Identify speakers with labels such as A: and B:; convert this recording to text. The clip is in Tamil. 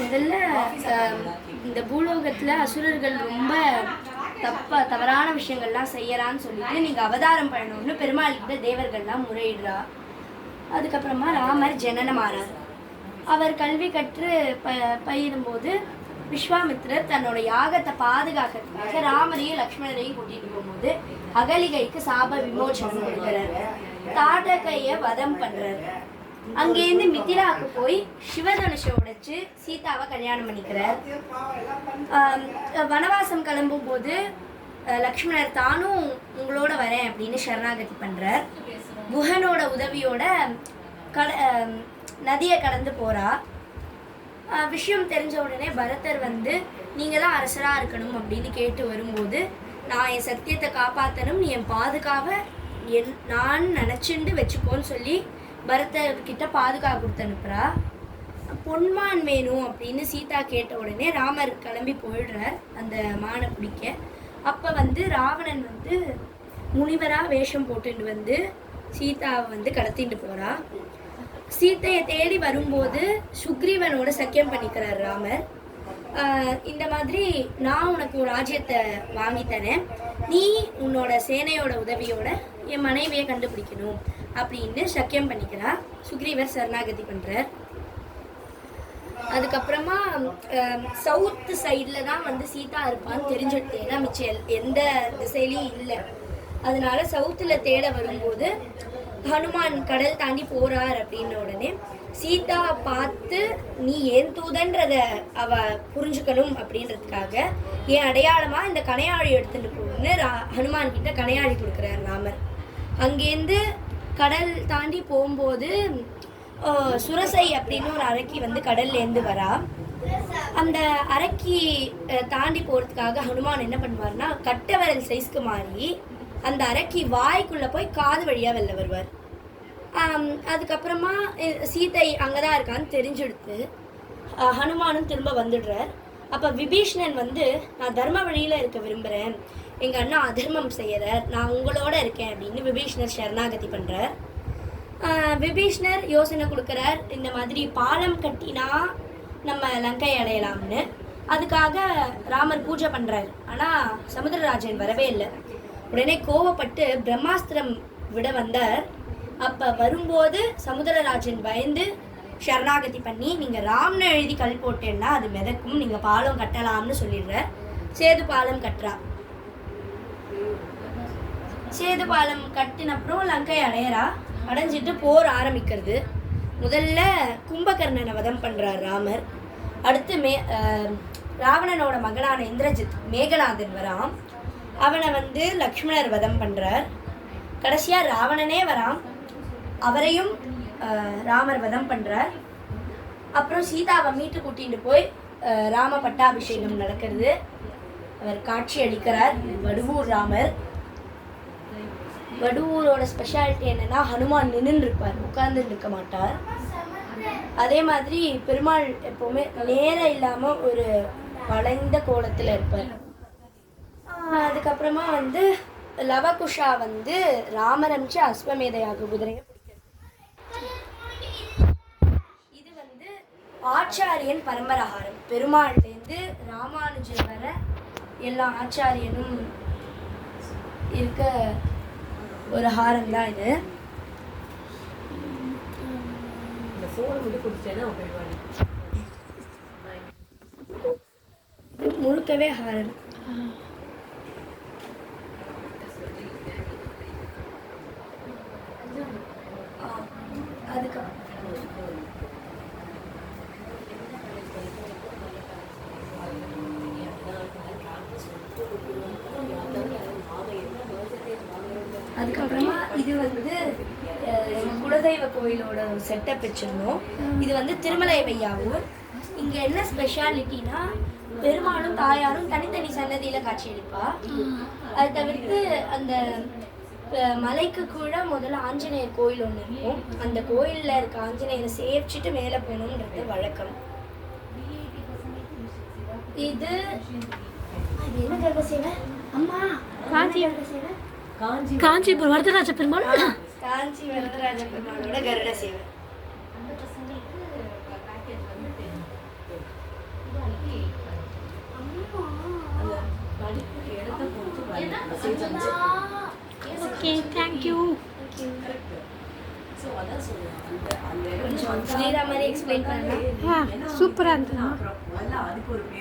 A: முதல்ல இந்த பூலோகத்தில் அசுரர்கள் ரொம்ப தவறான விஷயங்கள்லாம் செய்யறான்னு சொல்லிட்டு நீங்கள் அவதாரம் பண்ணணும்னு பெருமாள் கிட்ட தேவர்கள்லாம் முறையிடுறா. அதுக்கப்புறமா ராமர் ஜனனமாறார். அவர் கல்வி கற்று பயிலும்போது விஸ்வாமித்திரர் தன்னோட யாகத்தை பாதுகாக்கிறதுக்காக ராமரையும் லக்ஷ்மணரையும் கூட்டிட்டு போகும்போது அகலிகைக்கு சாப விமோசனம் கொடுக்கிறார். தாடகைய வதம் பண்றாரு. அங்கேருந்து மிதிலாவுக்கு போய் சிவதனுஷை உடைச்சு சீதாவை கல்யாணம் பண்ணிக்கிறார். வனவாசம் கிளம்பும் போது லக்ஷ்மணர் தானும் உங்களோட வரேன் அப்படின்னு சரணாகதி பண்றார். குஹனோட உதவியோட நதியை கடந்து போறா. விஷயம் தெரிஞ்ச உடனே பரதர் வந்து நீங்க தான் அரசரா இருக்கணும் அப்படின்னு கேட்டு வரும்போது, நான் என் சத்தியத்தை காப்பாற்றணும், நீ என் பாதுகாவை நான் நினைச்சுண்டு வச்சுக்கோன்னு சொல்லி பரதர்கிட்ட பாதுகாப்பு கொடுத்து அனுப்புறா. பொன்மான் வேணும் அப்படின்னு சீதா கேட்ட உடனே ராமர் கிளம்பி போயிடுறார் அந்த மானை பிடிக்க. அப்போ வந்து ராவணன் வந்து முனிவராக வேஷம் போட்டுட்டு வந்து சீதாவை வந்து கடத்திட்டு போறா. சீத்தையை தேடி வரும்போது சுக்ரீவனோட சக்கியம் பண்ணிக்கிறார் ராமர். இந்த மாதிரி நான் உனக்கு ஒரு ராஜ்யத்தை வாங்கி தரேன், நீ உன்னோட சேனையோட உதவியோட என் மனைவியை கண்டுபிடிக்கணும் அப்படின்னு சக்கியம் பண்ணிக்கிறா. சுக்ரீவர் சரணாகதி பண்றார். அதுக்கப்புறமா சவுத் சைடில் தான் வந்து சீதா இருப்பான்னு தெரிஞ்சுட்டு, ஏன்னா மிச்சம் எந்த திசையிலையும் இல்லை. அதனால சவுத்தில் தேட வரும்போது ஹனுமான் கடல் தாண்டி போறார் அப்படின்ன உடனே சீதா பார்த்து நீ ஏன் தூதன்றத அவ புரிஞ்சுக்கணும் அப்படின்றதுக்காக என் அடையாளமா இந்த கணையாழி எடுத்துட்டு போகணும்னு ஹனுமான் கிட்ட கணையாழி கொடுக்குறார் ராமர். அங்கேருந்து கடல் தாண்டி போகும்போது சுரசை அப்படின்னு ஒரு அரக்கி வந்து கடல்லேருந்து வரா. அந்த அரக்கி தாண்டி போகிறதுக்காக ஹனுமான் என்ன பண்ணுவார்னா கட்டவரல் சைஸ்க்கு மாறி அந்த அரக்கி வாய்க்குள்ளே போய் காது வழியாக வெளில வருவார். அதுக்கப்புறமா சீதை அங்கே தான் இருக்கான்னு தெரிஞ்செடுத்து ஹனுமானும் திரும்ப வந்துடுறார். அப்போ விபீஷ்ணன் வந்து நான் தர்ம வழியில் இருக்க விரும்புகிறேன், எங்கள் அண்ணா அதர்மம் செய்கிறார், நான் உங்களோட இருக்கேன் அப்படின்னு விபீஷ்ணர் சரணாகதி பண்ணுறார். விபீஷ்ணர் யோசனை கொடுக்குறார், இந்த மாதிரி பாலம் கட்டினா நம்ம லங்கை அடையலாம்னு. அதுக்காக ராமர் பூஜை பண்ணுறார். ஆனால் சமுத்திரராஜன் வரவே இல்லை. உடனே கோவப்பட்டு பிரம்மாஸ்திரம் விட வந்தார். அப்போ வரும்போது சமுத்திரராஜன் பயந்து சரணாகதி பண்ணி நீங்கள் ராம்னு எழுதி கல் போட்டேன்னா அது மிதக்கும், நீங்கள் பாலம் கட்டலாம்னு சொல்லிடுற. சேது பாலம் கட்டுறா. சேது பாலம் கட்டினப்புறம் லங்கை அடையறா. அடைஞ்சிட்டு போர் ஆரம்பிக்கிறது. முதல்ல கும்பகர்ணனை வதம் பண்ணுறார் ராமர். அடுத்து ராவணனோட மகனான இந்திரஜித் மேகநாதன் வரான். அவனை வந்து லக்ஷ்மணர் வதம் பண்ணுறார். கடைசியாக ராவணனே வரான், அவரையும் ராமர் வதம் பண்ணுறார். அப்புறம் சீதாவை மீட்டு கூட்டிகிட்டு போய் ராம பட்டாபிஷேகம் நடக்கிறது. அவர் காட்சி அளிக்கிறார் வடுவூர் ராமர். வடுவூரோட ஸ்பெஷாலிட்டி என்னன்னா ஹனுமான் நின்று இருப்பார், உட்கார்ந்து இருக்க மாட்டார். அதே மாதிரி பெருமாள் எப்போவுமே நேரம் இல்லாமல் ஒரு வளைந்த கோலத்தில் இருப்பார். அதுக்கப்புறமா வந்து லவகுஷா வந்து ராமரமிச்சு அஸ்வமேத யாக குதிரையை பிடிக்கிறது. இது வந்து ஆச்சாரியன் பரம்பரஹாரம். பெருமாள்லேருந்து ராமானுஜர் வர எல்லா ஆச்சாரியனும் இருக்க ஒரு ஹாரம் தான் இது. முழுக்கவே ஹாரம். அதுக்கப்புறமா இது வந்து குலதெய்வ கோயிலோட ஒரு செட்டப் வச்சிருந்தோம். இது வந்து திருமலை வையாவூர். இங்கே என்ன ஸ்பெஷாலிட்டினா பெருமாளும் தாயாரும் தனித்தனி சன்னதியில் காட்சியளிப்பா. அது தவிர்த்து அந்த மலைக்கு கூட முதல்ல ஆஞ்சநேயர் கோயில் ஒன்று இருக்கும். அந்த கோயிலில் இருக்க ஆஞ்சநேயரை சேவிச்சுட்டு மேலே போகணுன்றது வழக்கம். இது என்ன கருட சேவை? அம்மா
B: காஞ்சிபுரம் வரதராஜ பெருமாள்,
A: காஞ்சி வரதராஜ பெருமாளோட கருட சேவை.
B: Okay, thank you.
A: கொஞ்சம் புரியுற மாதிரி எக்ஸ்பிளைன் பண்ணலாம்.
B: சூப்பராக இருந்தது.